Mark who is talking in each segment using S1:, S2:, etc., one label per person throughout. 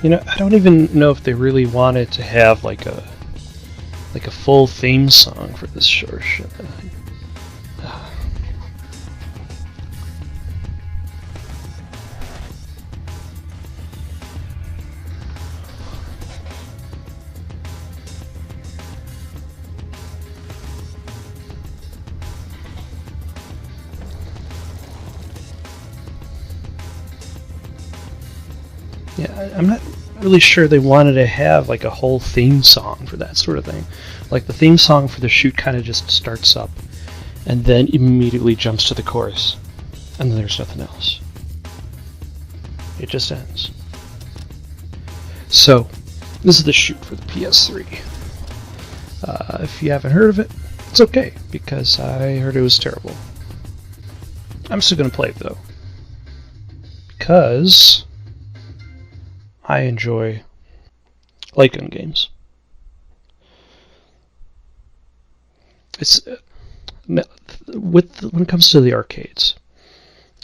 S1: You know, I don't even know if they really wanted to have like a full theme song for this short show. Yeah, I'm not really sure they wanted to have like a whole theme song for that sort of thing. Like the theme song for the shoot kind of just starts up and then immediately jumps to the chorus, and then there's nothing else. It just ends. So, this is the shoot for the PS3. If you haven't heard of it, it's okay, because I heard it was terrible. I'm still going to play it though, because I enjoy light gun games. It's when it comes to the arcades,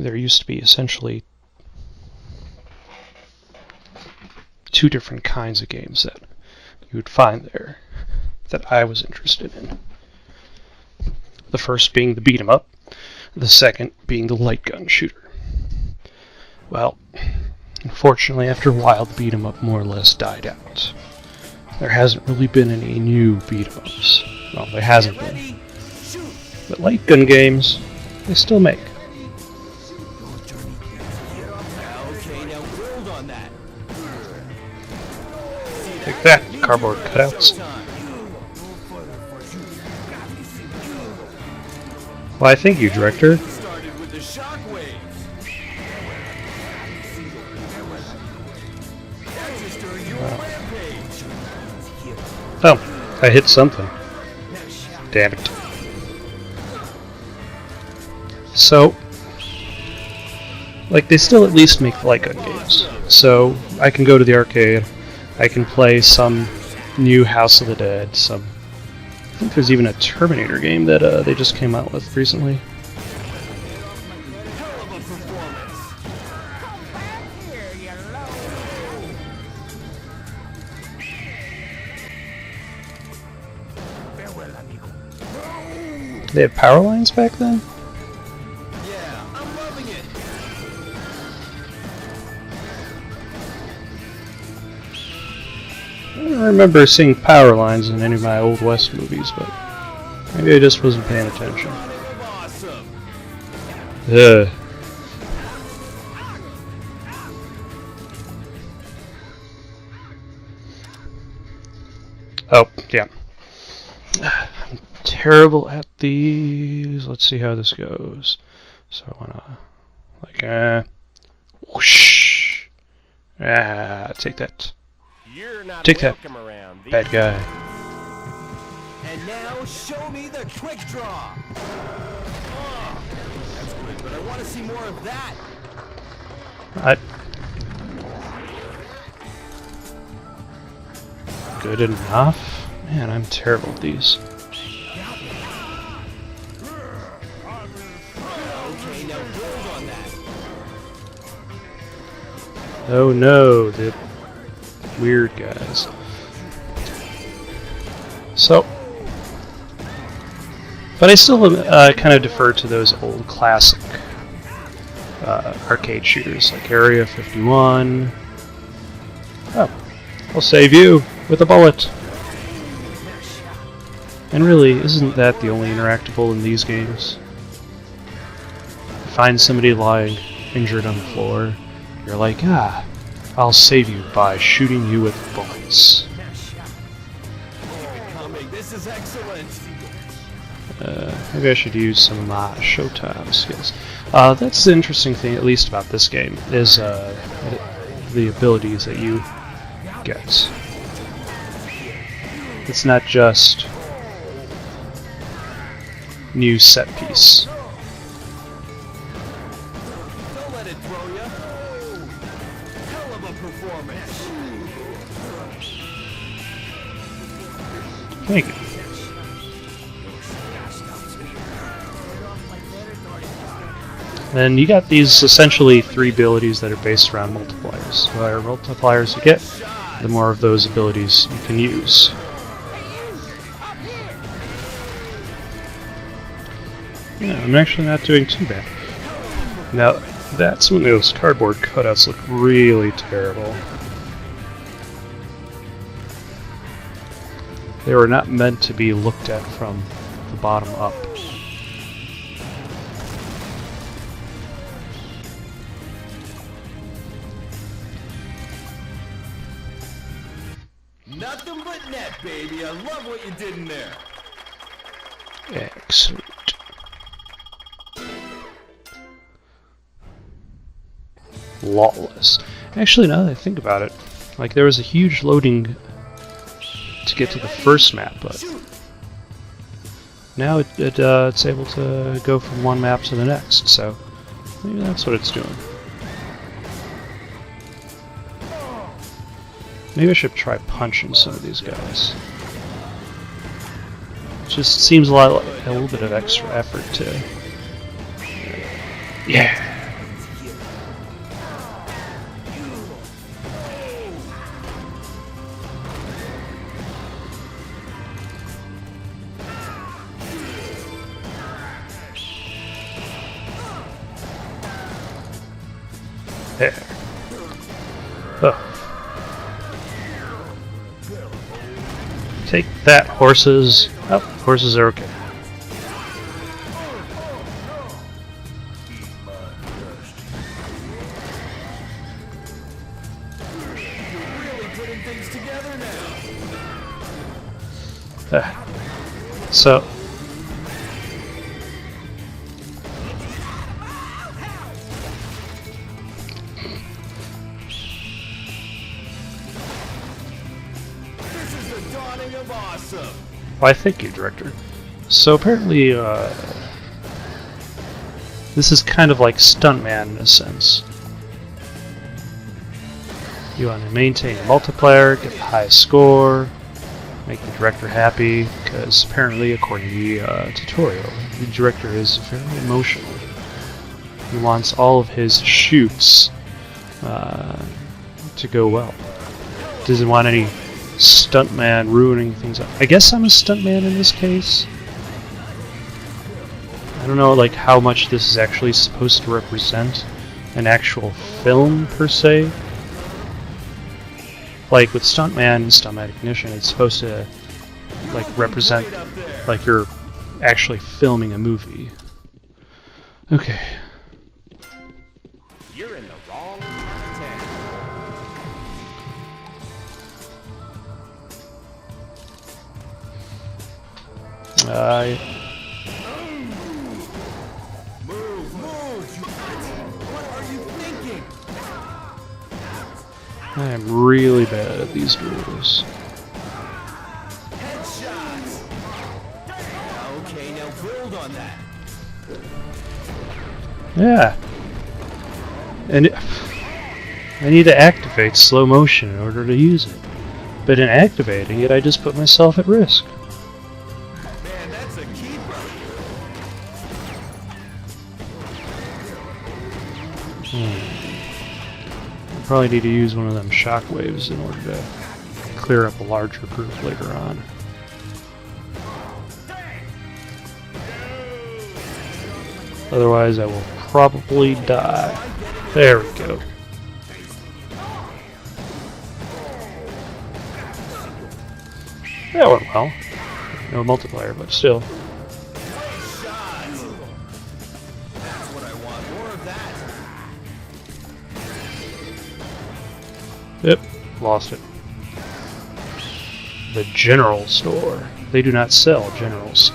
S1: there used to be essentially two different kinds of games that you would find there that I was interested in. The first being the beat 'em up, the second being the light gun shooter. Well, unfortunately, after a while, the beat 'em up more or less died out. There hasn't really been any new beat 'em ups. Well, there hasn't been. But light gun games, they still make. Take that, cardboard cutouts. Why, thank you, director. Oh, I hit something. Damn it. So, like, they still at least make light gun games. So, I can go to the arcade, I can play some new House of the Dead, I think there's even a Terminator game that they just came out with recently. They had power lines back then?
S2: Yeah, I'm loving it.
S1: I don't remember seeing power lines in any of my Old West movies, but maybe I just wasn't paying attention.
S2: Awesome.
S1: Ugh. Oh, yeah. I'm terrible at these. Let's see how this goes. So I wanna, like, whoosh. Take that.
S2: You're not
S1: Take that,
S2: welcome around these.
S1: bad guy.
S2: And now show me the quick draw. Oh, that's good, but I want to see more of that.
S1: Good enough? Man, I'm terrible at these.
S2: Okay, now build on that.
S1: Oh no, the weird guys. So, but I still kind of defer to those old classic arcade shooters like Area 51. Oh, I'll save you with a bullet. And really, isn't that the only interactable in these games? You find somebody lying injured on the floor, you're like, I'll save you by shooting you with bullets.
S2: This is excellent.
S1: Maybe I should use some Showtime skills. That's the interesting thing, at least about this game, is the abilities that you get. It's not just new set piece.
S2: Don't let it throw you. Hell of a performance.
S1: Thank you. And you got these essentially 3 abilities that are based around multipliers. The higher multipliers you get, the more of those abilities you can use. Yeah, I'm actually not doing too bad. Now, that's when those cardboard cutouts look really terrible. They were not meant to be looked at from the bottom up.
S2: Nothing but net, baby. I love what you did in there.
S1: Excellent. Lawless. Actually, now that I think about it, like there was a huge loading to get to the first map, but now it's able to go from one map to the next, so maybe that's what it's doing. Maybe I should try punching some of these guys. It just seems a little bit of extra effort to... Yeah! There. Oh. Take that, horses. Oh, horses are okay. So why, thank you, director. So apparently, this is kind of like Stuntman in a sense. You want to maintain a multiplier, get the highest score, make the director happy, because apparently, according to the tutorial, the director is very emotional. He wants all of his shoots to go well. Doesn't want any stuntman ruining things up. I guess I'm a stuntman in this case. I don't know like how much this is actually supposed to represent an actual film per se. Like with Stuntman and Stuntman Ignition, it's supposed to like represent like you're actually filming a movie. Okay.
S2: You're in the wrong town.
S1: I am really bad at these duels.
S2: Headshots. Okay, now build on that.
S1: Yeah. And I need to activate slow motion in order to use it. But in activating it, I just put myself at risk.
S2: Man, that's a keeper.
S1: Probably need to use one of them shockwaves in order to clear up a larger group later on. Otherwise, I will probably die. There we go. That went well. No multiplier, but still.
S2: Shots. That's what I want. More of that.
S1: Yep, lost it. The general store. They do not sell generals.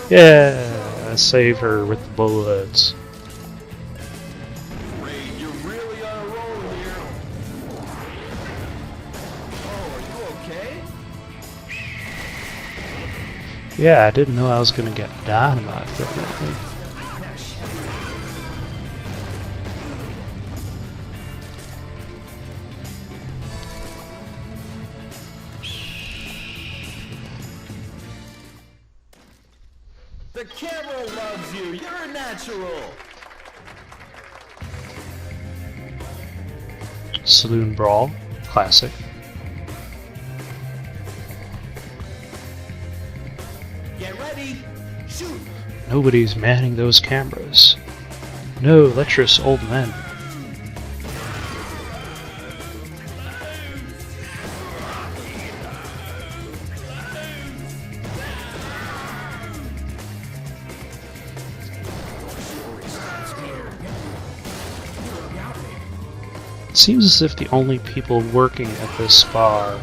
S1: Yeah, save her with the bullets.
S2: Ray, you're really on a roll here. Oh, are you okay?
S1: Yeah, I didn't know I was gonna get dynamite from that thing.
S2: The camera loves you. You're a natural.
S1: Saloon Brawl, classic.
S2: Get ready. Shoot.
S1: Nobody's manning those cameras. No lecherous old men. It seems as if the only people working at this bar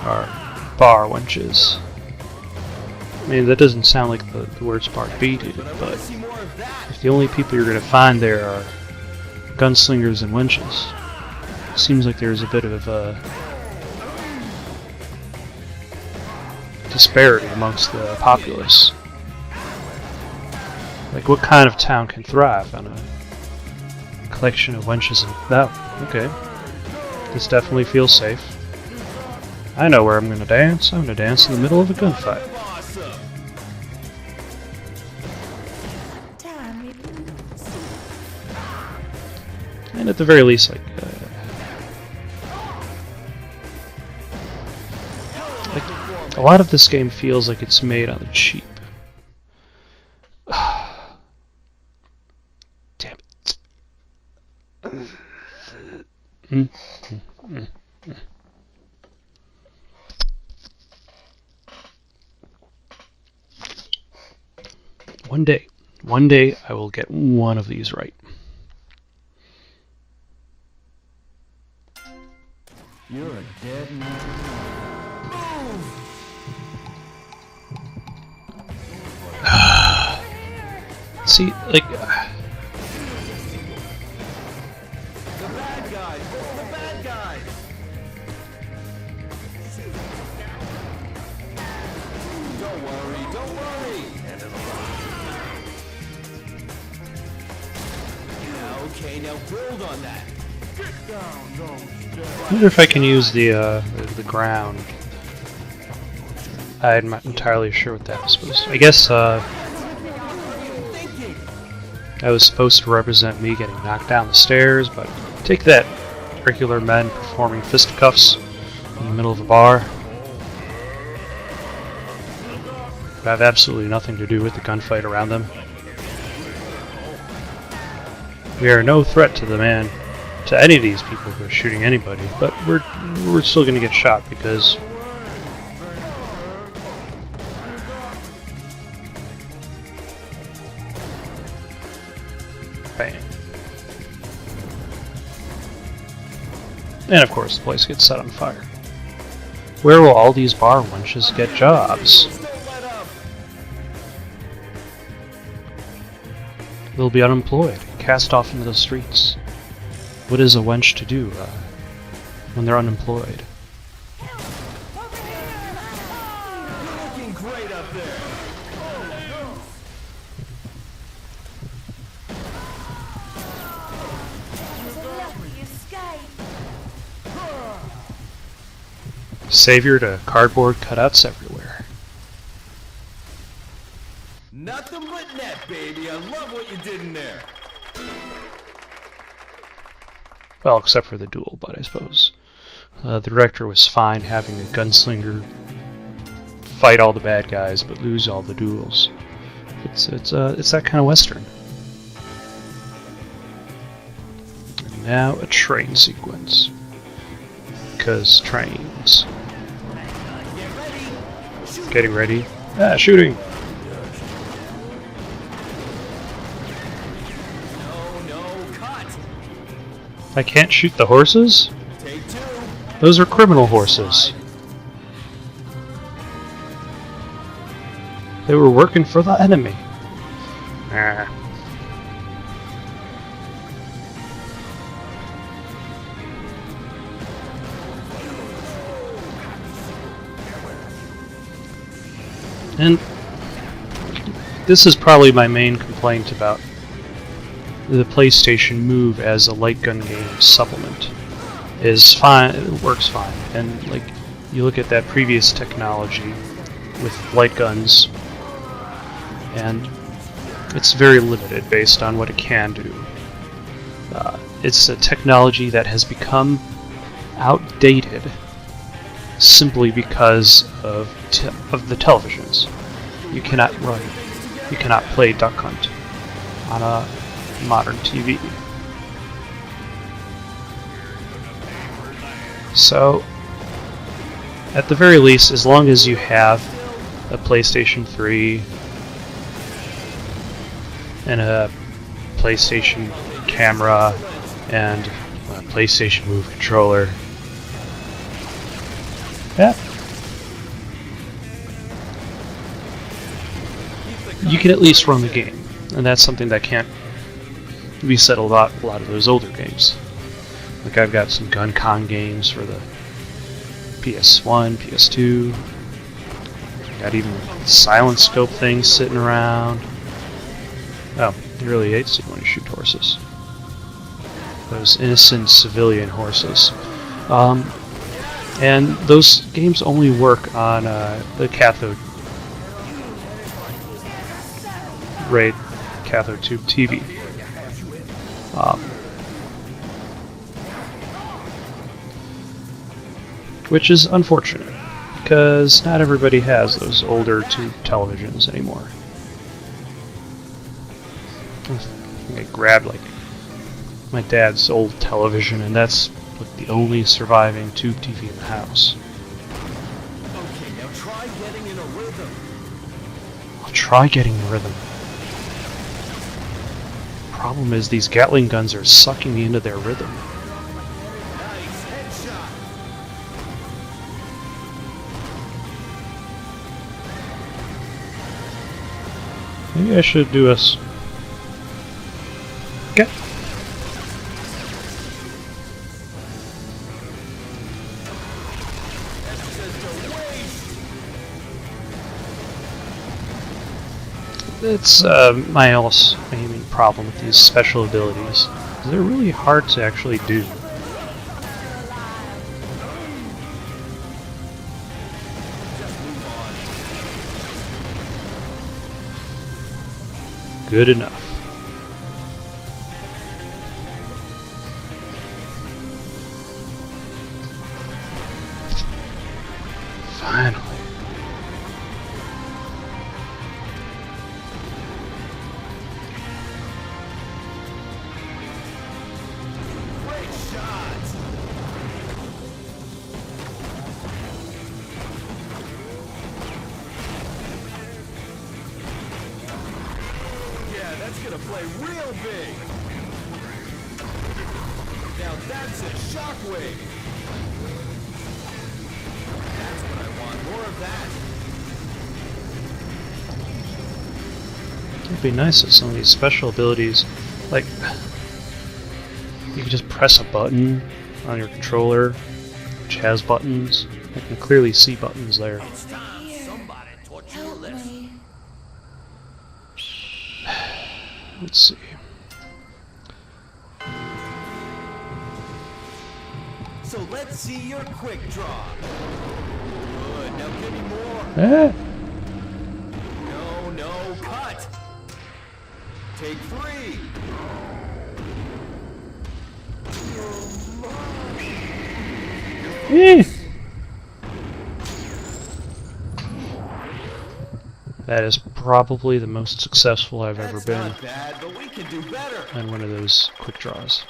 S1: are bar wenches. I mean, that doesn't sound like the worst part beat, but if the only people you're going to find there are gunslingers and wenches, it seems like there's a bit of a disparity amongst the populace. Like, what kind of town can thrive on a collection of wenches and... Oh, okay. This definitely feels safe. I know where I'm going to dance. I'm going to dance in the middle of a gunfight. And at the very least, like a lot of this game feels like it's made on the cheap. Damn it. One day I will get one of these right.
S2: You're a dead man. Move!
S1: See, like...
S2: The bad guys! The bad guys! Don't worry, don't worry! Okay, now build on that. Get down, don't
S1: I wonder if I can use the ground. I'm not entirely sure what that was supposed to... I guess, that was supposed to represent me getting knocked down the stairs, but take that, regular men performing fisticuffs in the middle of a bar. But have absolutely nothing to do with the gunfight around them. We are no threat to the man, to any of these people who are shooting anybody, but we're still going to get shot because bam. And of course the place gets set on fire. Where will all these bar wenches get jobs? They'll be unemployed, cast off into the streets. What is a wench to do when they're unemployed?
S2: looking great up there.
S1: Savior to cardboard cutouts everywhere.
S2: Nothing but net, baby. I love what you did in there.
S1: Well, except for the duel, but I suppose the director was fine having a gunslinger fight all the bad guys but lose all the duels. It's that kind of western. And now a train sequence, because trains. Getting ready. Ah, shooting. I can't shoot the horses?
S2: Take two.
S1: Those are criminal horses. They were working for the enemy. Ah. And this is probably my main complaint about the PlayStation Move as a light gun game supplement. Is fine, it works fine, and like you look at that previous technology with light guns, and it's very limited based on what it can do. It's a technology that has become outdated simply because of the televisions. You cannot play Duck Hunt on a modern TV. So, at the very least, as long as you have a PlayStation 3 and a PlayStation camera and a PlayStation Move controller, yeah, you can at least run the game, and that's something that can't be said a lot of those older games. Like, I've got some Gun Con games for the PS1, PS2. Got even silent scope things sitting around. Oh, he really hates it when you shoot horses. Those innocent civilian horses. And those games only work on the cathode tube TV. Which is unfortunate, because not everybody has those older tube televisions anymore. I think I grabbed like my dad's old television, and that's like the only surviving tube TV in the house.
S2: Okay, now try getting in a rhythm.
S1: I'll try getting the rhythm. Problem is, these Gatling guns are sucking me into their rhythm.
S2: Nice headshot.
S1: Maybe I should do a... Okay.
S2: That's just a waste.
S1: It's my main problem with these special abilities. They're really hard to actually do. Good enough. Finally.
S2: Great shot. Yeah, that's gonna play real big. Now that's a shockwave. That's what I want. More of that.
S1: It'd be nice if some of these special abilities, like, you could just press a button on your controller, which has buttons. I can clearly see buttons there.
S2: It's time somebody taught you a
S3: Help
S2: lesson.
S3: me.
S1: Let's see.
S2: So let's see your quick draw. Good. Now give me more.
S1: Eh?
S2: No, cut. Take 3.
S1: Eh. That is probably the most successful I've ever
S2: That's
S1: been
S2: not bad, but we can do better.
S1: on one of those quick draws.